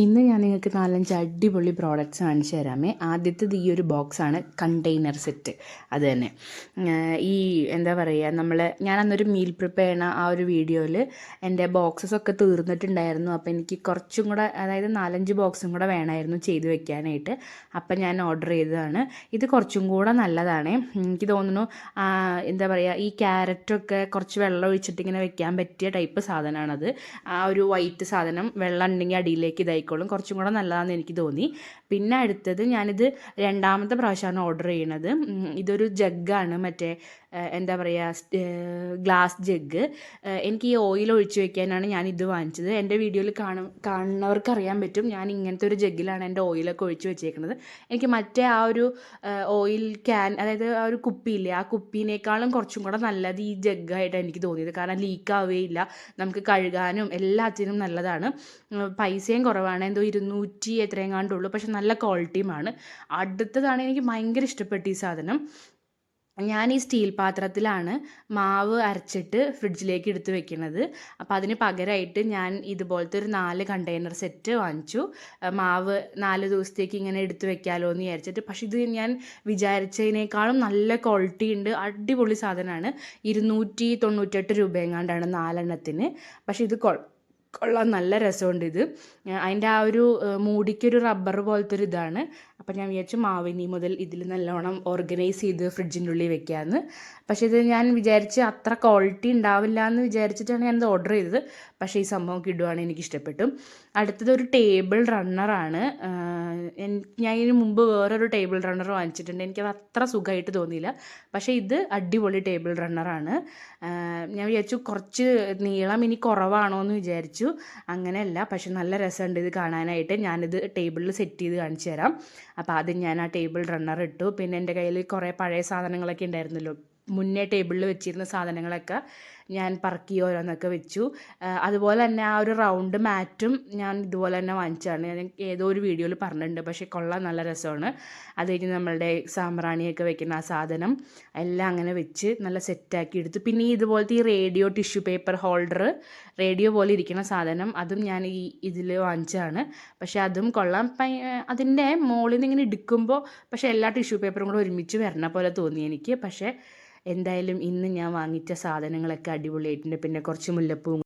ഇന്ന് ഞാൻ നിങ്ങൾക്ക് 4-5 അടിപൊളി പ്രോഡക്റ്റ്സ് കാണിച്ചു തരാമേ. ആദ്യത്തേത് ഈ ഒരു ബോക്സാണ്, കണ്ടെയ്നർ സെറ്റ്. അത് തന്നെ ഈ എന്താ പറയുക, ഞാൻ അന്നൊരു മീൽ പ്രിപ്പയർ ചെയ്യണ ആ ഒരു വീഡിയോയിൽ എൻ്റെ ബോക്സസൊക്കെ തീർന്നിട്ടുണ്ടായിരുന്നു. അപ്പോൾ എനിക്ക് കുറച്ചും കൂടെ, അതായത് 4-5 ബോക്സും കൂടെ വേണമായിരുന്നു ചെയ്ത് വെക്കാനായിട്ട്. അപ്പം ഞാൻ ഓർഡർ ചെയ്തതാണ്. ഇത് കുറച്ചും കൂടെ നല്ലതാണ്. എനിക്ക് തോന്നുന്നു എന്താ പറയുക, ഈ ക്യാരറ്റൊക്കെ കുറച്ച് വെള്ളം ഒഴിച്ചിട്ട് ഇങ്ങനെ വെക്കാൻ പറ്റിയ ടൈപ്പ് സാധനമാണത്. ആ ഒരു വൈറ്റ് സാധനം വെള്ളം ഉണ്ടെങ്കിൽ അടിയിലേക്ക് ഇതായിക്കോളും, കുറച്ചും കൂടെ നല്ലതാണെന്ന് എനിക്ക് തോന്നി. പിന്നെ അടുത്തത്, ഞാനിത് രണ്ടാമത്തെ പ്രാവശ്യമാണ് ഓർഡർ ചെയ്യണത്. ഇതൊരു ജഗ്ഗാണ്, മറ്റേ എന്താ പറയുക, ഗ്ലാസ് ജഗ്ഗ്. എനിക്ക് ഈ ഓയിൽ ഒഴിച്ച് വെക്കാനാണ് ഞാൻ ഇത് വാങ്ങിച്ചത്. എൻ്റെ വീഡിയോയിൽ കാണുന്നവർക്ക് അറിയാൻ പറ്റും, ഞാൻ ഇങ്ങനത്തെ ഒരു ജഗ്ഗിലാണ് എൻ്റെ ഓയിലൊക്കെ ഒഴിച്ച് വെച്ചേക്കുന്നത്. എനിക്ക് മറ്റേ ആ ഒരു ഓയിൽ ക്യാൻ, അതായത് ആ ഒരു കുപ്പിയില്ലേ, ആ കുപ്പീനേക്കാളും കുറച്ചും കൂടെ നല്ലത് ഈ ജഗ്ഗായിട്ടാണ് എനിക്ക് തോന്നിയത്. കാരണം ലീക്ക് ആവുകയില്ല, നമുക്ക് കഴുകാനും എല്ലാത്തിനും നല്ലതാണ്. പൈസയും കുറവാണ്, എന്തോ 200 എത്രയും കണ്ടുള്ളൂ, പക്ഷെ നല്ല ക്വാളിറ്റിയുമാണ്. അടുത്തതാണ് എനിക്ക് ഭയങ്കര ഇഷ്ടപ്പെട്ട ഈ സാധനം. ഞാൻ ഈ സ്റ്റീൽ പാത്രത്തിലാണ് മാവ് അരച്ചിട്ട് ഫ്രിഡ്ജിലേക്ക് എടുത്ത് വെക്കുന്നത്. അപ്പോൾ അതിന് പകരമായിട്ട് ഞാൻ ഇതുപോലത്തെ ഒരു 4 കണ്ടെയ്നർ സെറ്റ് വാങ്ങിച്ചു. മാവ് 4 ദിവസത്തേക്ക് ഇങ്ങനെ എടുത്ത് വെക്കാമല്ലോ എന്ന് വിചാരിച്ചിട്ട്. പക്ഷേ ഇത് ഞാൻ വിചാരിച്ചതിനേക്കാളും നല്ല ക്വാളിറ്റി ഉണ്ട്, അടിപൊളി സാധനമാണ്. 298 രൂപയെങ്ങാണ്ടാണ് 4 എണ്ണത്തിന്. പക്ഷേ ഇത് കൊള്ളാൻ നല്ല രസമുണ്ട്. ഇത് അതിൻ്റെ ആ ഒരു മൂടിക്കൊരു റബ്ബർ പോലത്തെ ഒരു ഇതാണ്. അപ്പം ഞാൻ വിചാരിച്ചു മാവിനി മുതൽ ഇതിൽ നല്ലോണം ഓർഗനൈസ് ചെയ്ത് ഫ്രിഡ്ജിൻ്റെ ഉള്ളിൽ വെക്കാമെന്ന്. പക്ഷേ ഇത് ഞാൻ വിചാരിച്ച് അത്ര ക്വാളിറ്റി ഉണ്ടാവില്ല എന്ന് വിചാരിച്ചിട്ടാണ് ഞാനിത് ഓർഡർ ചെയ്തത്. പക്ഷേ ഈ സംഭവം കിട്ടുവാണ്, എനിക്ക് ഇഷ്ടപ്പെട്ടു. അടുത്തത് ഒരു ടേബിൾ റണ്ണറാണ്. ഞാൻ ഇതിന് മുമ്പ് വേറൊരു ടേബിൾ റണ്ണർ വാങ്ങിച്ചിട്ടുണ്ട്, എനിക്കത് അത്ര സുഖമായിട്ട് തോന്നിയില്ല. പക്ഷേ ഇത് അടിപൊളി ടേബിൾ റണ്ണറാണ്. ഞാൻ വിചാരിച്ചു കുറച്ച് നീളം ഇനി കുറവാണോ എന്ന് വിചാരിച്ചു. അങ്ങനെയല്ല, പക്ഷെ നല്ല രസമുണ്ട് ഇത് കാണാനായിട്ട്. ഞാനിത് ടേബിളിൽ സെറ്റ് ചെയ്ത് കാണിച്ചു തരാം. അപ്പോൾ ആദ്യം ഞാൻ ആ ടേബിൾ റണ്ണർ ഇട്ടു. പിന്നെ എൻ്റെ കയ്യിൽ കുറേ പഴയ സാധനങ്ങളൊക്കെ ഉണ്ടായിരുന്നല്ലോ, മുന്നേ ടേബിളിൽ വെച്ചിരുന്ന സാധനങ്ങളൊക്കെ ഞാൻ പറക്കി ഓരോന്നൊക്കെ വെച്ചു. അതുപോലെ തന്നെ ആ ഒരു റൗണ്ട് മാറ്റും ഞാൻ ഇതുപോലെ തന്നെ വാങ്ങിച്ചതാണ്. ഞാൻ ഏതോ ഒരു വീഡിയോയിൽ പറഞ്ഞിട്ടുണ്ട്, പക്ഷേ കൊള്ളാൻ നല്ല രസമാണ്. അത് കഴിഞ്ഞ് നമ്മളുടെ സാമ്പ്രാണിയൊക്കെ വെക്കുന്ന ആ സാധനം എല്ലാം അങ്ങനെ വെച്ച് നല്ല സെറ്റാക്കി എടുത്തു. പിന്നെ ഇതുപോലത്തെ ഈ radio tissue paper holder, radio പോലെ ഇരിക്കുന്ന സാധനം, അതും ഞാൻ ഇതിൽ വാങ്ങിച്ചതാണ്. പക്ഷേ അതും കൊള്ളാം. അതിൻ്റെ മുകളിൽ നിന്ന് ഇങ്ങനെ എടുക്കുമ്പോൾ പക്ഷേ എല്ലാ ടിഷ്യൂ പേപ്പറും കൂടെ ഒരുമിച്ച് വരണ പോലെ തോന്നി എനിക്ക്. പക്ഷേ എന്തായാലും ഇന്ന് ഞാൻ വാങ്ങിച്ച സാധനങ്ങളൊക്കെ അടിപൊളിയായിട്ടുണ്ട്. പിന്നെ കുറച്ച് മുല്ലപ്പൂ